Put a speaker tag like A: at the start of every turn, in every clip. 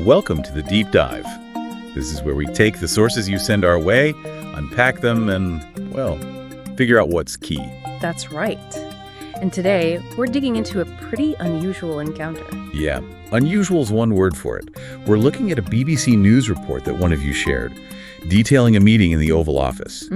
A: Welcome to the Deep Dive. This is where we take the sources you send our way, unpack them, and, well, figure out what's key.
B: That's right. And today, we're digging into a pretty unusual encounter.
A: Yeah, unusual is one word for it. We're looking at a BBC News report that one of you shared, detailing a meeting in the Oval Office.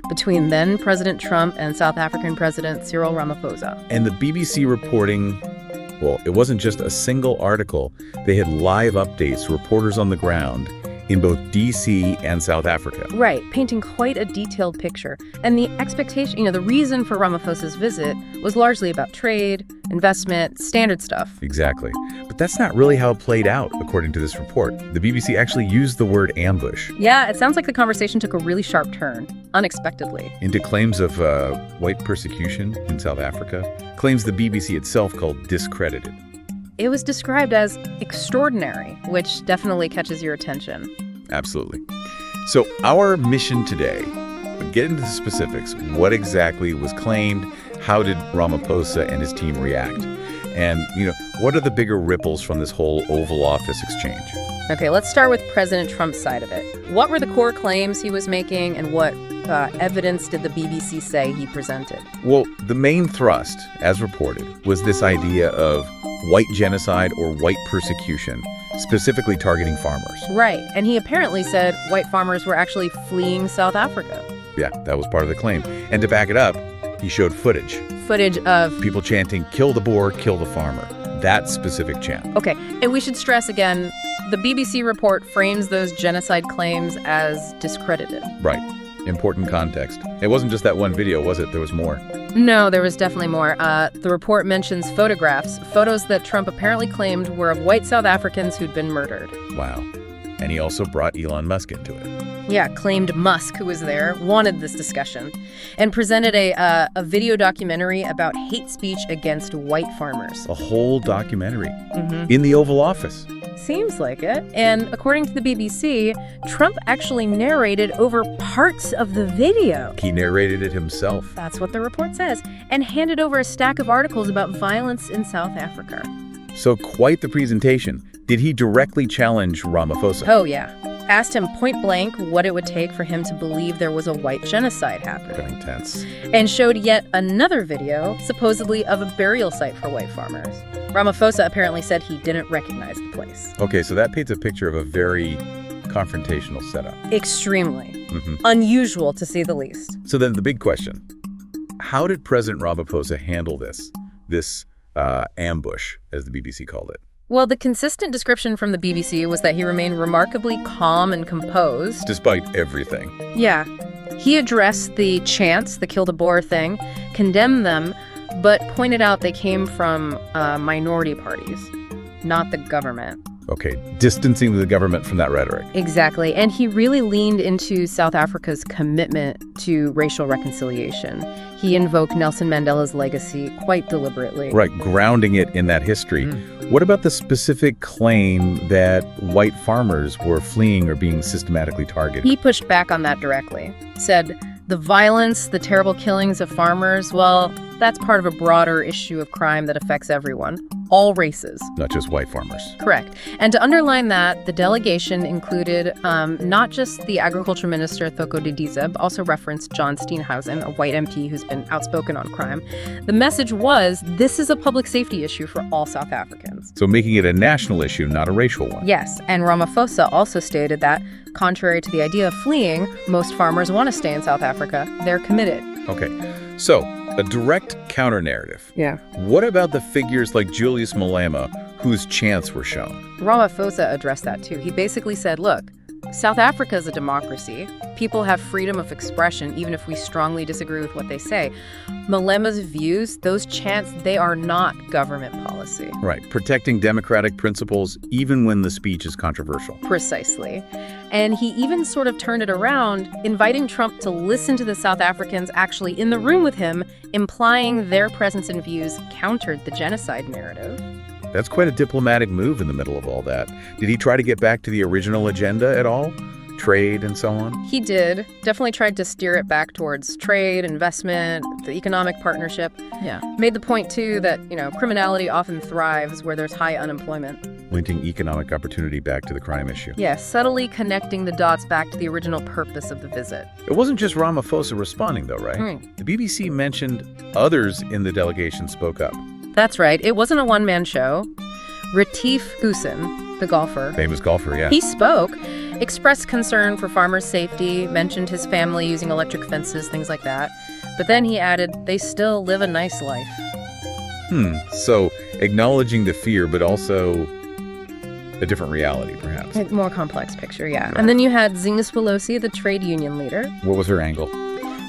B: Between then President Trump and South African President Cyril Ramaphosa.
A: And the BBC reporting, well, it wasn't just a single article. They had live updates, reporters on the ground in both D.C. and South Africa.
B: Right, painting quite a detailed picture. And the expectation, the reason for Ramaphosa's visit was largely about trade, investment, standard stuff.
A: Exactly. But that's not really how it played out, according to this report. The BBC actually used the word ambush.
B: Yeah, it sounds like the conversation took a really sharp turn, unexpectedly.
A: Into claims of white persecution in South Africa, claims the BBC itself called discredited.
B: It was described as extraordinary, which definitely catches your attention.
A: Absolutely. So our mission today, get into the specifics. What exactly was claimed? How did Ramaphosa and his team react? And, what are the bigger ripples from this whole Oval Office exchange?
B: Okay, let's start with President Trump's side of it. What were the core claims he was making, and what evidence did the BBC say he presented?
A: Well, the main thrust, as reported, was this idea of white genocide or white persecution, specifically targeting farmers.
B: Right, and he apparently said white farmers were actually fleeing South Africa.
A: Yeah, that was part of the claim. And to back it up, he showed footage.
B: Footage of
A: people chanting, "Kill the Boer, kill the farmer." That specific chant.
B: Okay, and we should stress again, the BBC report frames those genocide claims as discredited.
A: Right. Important context. It wasn't just that one video, was it? There was more.
B: No, there was definitely more. The report mentions photos that Trump apparently claimed were of white South Africans who'd been murdered.
A: Wow. And he also brought Elon Musk into it.
B: Yeah, claimed Musk, who was there, wanted this discussion, and presented a video documentary about hate speech against white farmers.
A: A whole documentary in the Oval Office.
B: Seems like it. And according to the BBC, Trump actually narrated over parts of the video.
A: He narrated it himself.
B: That's what the report says, and handed over a stack of articles about violence in South Africa.
A: So quite the presentation. Did he directly challenge Ramaphosa?
B: Oh, yeah. Asked him point blank what it would take for him to believe there was a white genocide happening.
A: Very intense.
B: And showed yet another video, supposedly of a burial site for white farmers. Ramaphosa apparently said he didn't recognize the place.
A: Okay, so that paints a picture of a very confrontational setup.
B: Extremely. Unusual, to say the least.
A: So then the big question, how did President Ramaphosa handle this ambush, as the BBC called it?
B: Well, the consistent description from the BBC was that he remained remarkably calm and composed.
A: Despite everything.
B: Yeah. He addressed the chants, the kill the Boer thing, condemned them, but pointed out they came from minority parties, not the government.
A: Okay, distancing the government from that rhetoric.
B: Exactly. And he really leaned into South Africa's commitment to racial reconciliation. He invoked Nelson Mandela's legacy quite deliberately.
A: Right, grounding it in that history. What about the specific claim that white farmers were fleeing or being systematically targeted?
B: He pushed back on that directly. Said the violence, the terrible killings of farmers, well, that's part of a broader issue of crime that affects everyone. All races.
A: Not just white farmers.
B: Correct. And to underline that, the delegation included not just the Agriculture Minister, Thoko Didiza, but also referenced John Steenhuisen, a white MP who's been outspoken on crime. The message was, this is a public safety issue for all South Africans.
A: So making it a national issue, not a racial one.
B: Yes, and Ramaphosa also stated that, contrary to the idea of fleeing, most farmers want to stay in South Africa. They're committed.
A: Okay, so a direct counter-narrative.
B: Yeah.
A: What about the figures like Julius Malema, whose chants were shown?
B: Ramaphosa addressed that too. He basically said, look, South Africa is a democracy. People have freedom of expression, even if we strongly disagree with what they say. Malema's views, those chants, they are not government policy.
A: Right, protecting democratic principles even when the speech is controversial.
B: Precisely. And he even sort of turned it around, inviting Trump to listen to the South Africans actually in the room with him, implying their presence and views countered the genocide narrative.
A: That's quite a diplomatic move in the middle of all that. Did he try to get back to the original agenda at all? Trade and so on?
B: He did. Definitely tried to steer it back towards trade, investment, the economic partnership. Yeah. Made the point, too, that, criminality often thrives where there's high unemployment.
A: linking economic opportunity back to the crime issue.
B: Yeah, subtly connecting the dots back to the original purpose of the visit.
A: It wasn't just Ramaphosa responding, though, right? The BBC mentioned others in the delegation spoke up.
B: That's right. It wasn't a one-man show. Retief Goosen, the golfer.
A: Famous golfer, yeah.
B: He spoke, expressed concern for farmers' safety, mentioned his family using electric fences, things like that. But then he added, they still live a nice life.
A: So acknowledging the fear, but also a different reality, perhaps.
B: A more complex picture, yeah. Right. And then you had Zingis Pelosi, the trade union leader.
A: What was her angle?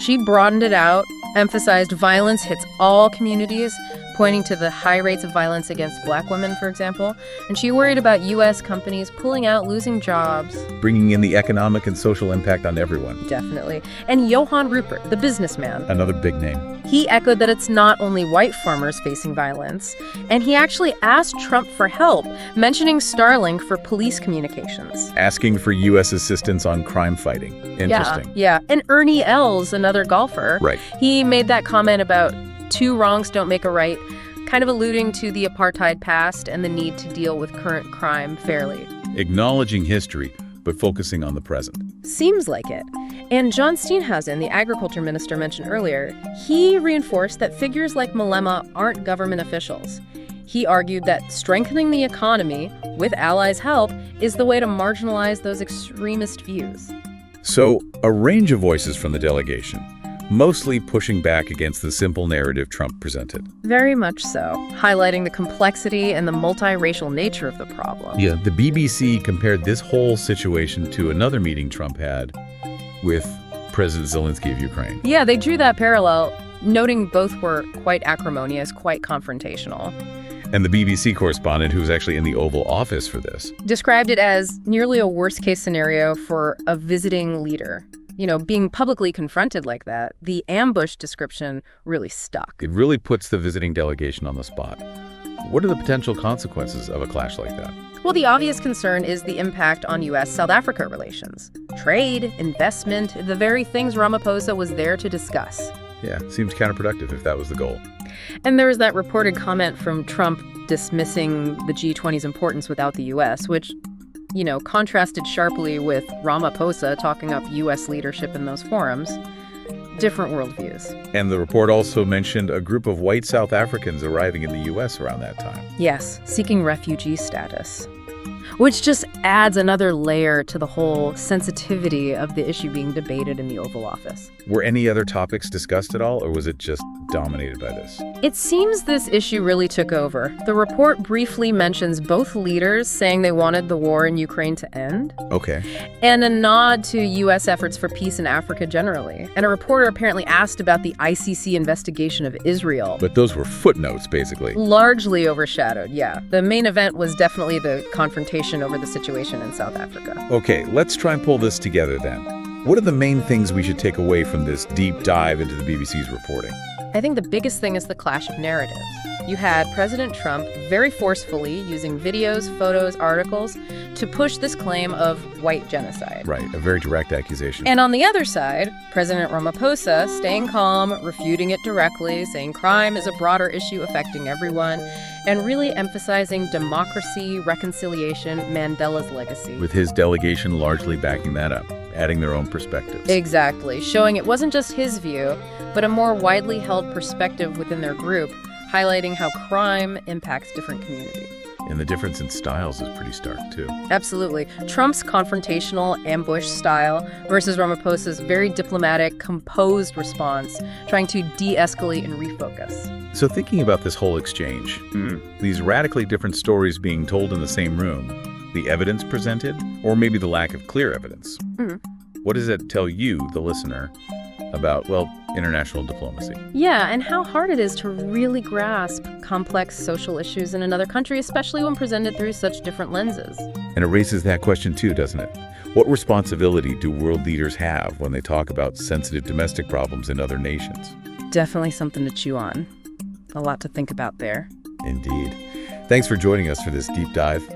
B: She broadened it out, emphasized violence hits all communities, pointing to the high rates of violence against black women, for example. And she worried about U.S. companies pulling out, losing jobs.
A: Bringing in the economic and social impact on everyone.
B: Definitely. And Johann Rupert, the businessman.
A: Another big name.
B: He echoed that it's not only white farmers facing violence. And he actually asked Trump for help, mentioning Starlink for police communications.
A: Asking for U.S. assistance on crime fighting. Interesting.
B: Yeah. And Ernie Els, another golfer.
A: Right.
B: He made that comment about two wrongs don't make a right, kind of alluding to the apartheid past and the need to deal with current crime fairly.
A: Acknowledging history, but focusing on the present.
B: Seems like it. And John Steenhuisen, the agriculture minister mentioned earlier, he reinforced that figures like Malema aren't government officials. He argued that strengthening the economy, with allies' help, is the way to marginalize those extremist views.
A: So, a range of voices from the delegation, mostly pushing back against the simple narrative Trump presented.
B: Very much so, highlighting the complexity and the multiracial nature of the problem.
A: Yeah, the BBC compared this whole situation to another meeting Trump had with President Zelensky of Ukraine.
B: Yeah, they drew that parallel, noting both were quite acrimonious, quite confrontational.
A: And the BBC correspondent, who was actually in the Oval Office for this,
B: described it as nearly a worst-case scenario for a visiting leader. You know, being publicly confronted like that, the ambush description really stuck.
A: It really puts the visiting delegation on the spot. What are the potential consequences of a clash like that?
B: Well, the obvious concern is the impact on U.S.-South Africa relations. Trade, investment, the very things Ramaphosa was there to discuss.
A: Yeah, seems counterproductive if that was the goal.
B: And there was that reported comment from Trump dismissing the G20's importance without the U.S., which, you know, contrasted sharply with Ramaphosa talking up U.S. leadership in those forums. Different worldviews.
A: And the report also mentioned a group of white South Africans arriving in the U.S. around that time.
B: Yes, seeking refugee status. Which just adds another layer to the whole sensitivity of the issue being debated in the Oval Office.
A: Were any other topics discussed at all, or was it just dominated by this?
B: It seems this issue really took over. The report briefly mentions both leaders saying they wanted the war in Ukraine to end.
A: Okay.
B: And a nod to U.S. efforts for peace in Africa generally. And a reporter apparently asked about the ICC investigation of Israel.
A: But those were footnotes, basically.
B: Largely overshadowed, yeah. The main event was definitely the confrontation over the situation in South Africa.
A: Okay, let's try and pull this together then. What are the main things we should take away from this deep dive into the BBC's reporting?
B: I think the biggest thing is the clash of narratives. You had President Trump very forcefully using videos, photos, articles to push this claim of white genocide.
A: Right, a very direct accusation.
B: And on the other side, President Ramaphosa staying calm, refuting it directly, saying crime is a broader issue affecting everyone, and really emphasizing democracy, reconciliation, Mandela's legacy.
A: With his delegation largely backing that up, adding their own perspectives.
B: Exactly, showing it wasn't just his view, but a more widely held perspective within their group, highlighting how crime impacts different communities.
A: And the difference in styles is pretty stark, too.
B: Absolutely. Trump's confrontational ambush style versus Ramaphosa's very diplomatic, composed response, trying to de-escalate and refocus.
A: So thinking about this whole exchange, these radically different stories being told in the same room, the evidence presented, or maybe the lack of clear evidence, what does it tell you, the listener, about, well, international diplomacy?
B: Yeah, and how hard it is to really grasp complex social issues in another country, especially when presented through such different lenses.
A: And it raises that question too, doesn't it? What responsibility do world leaders have when they talk about sensitive domestic problems in other nations?
B: Definitely something to chew on. A lot to think about there.
A: Indeed. Thanks for joining us for this deep dive.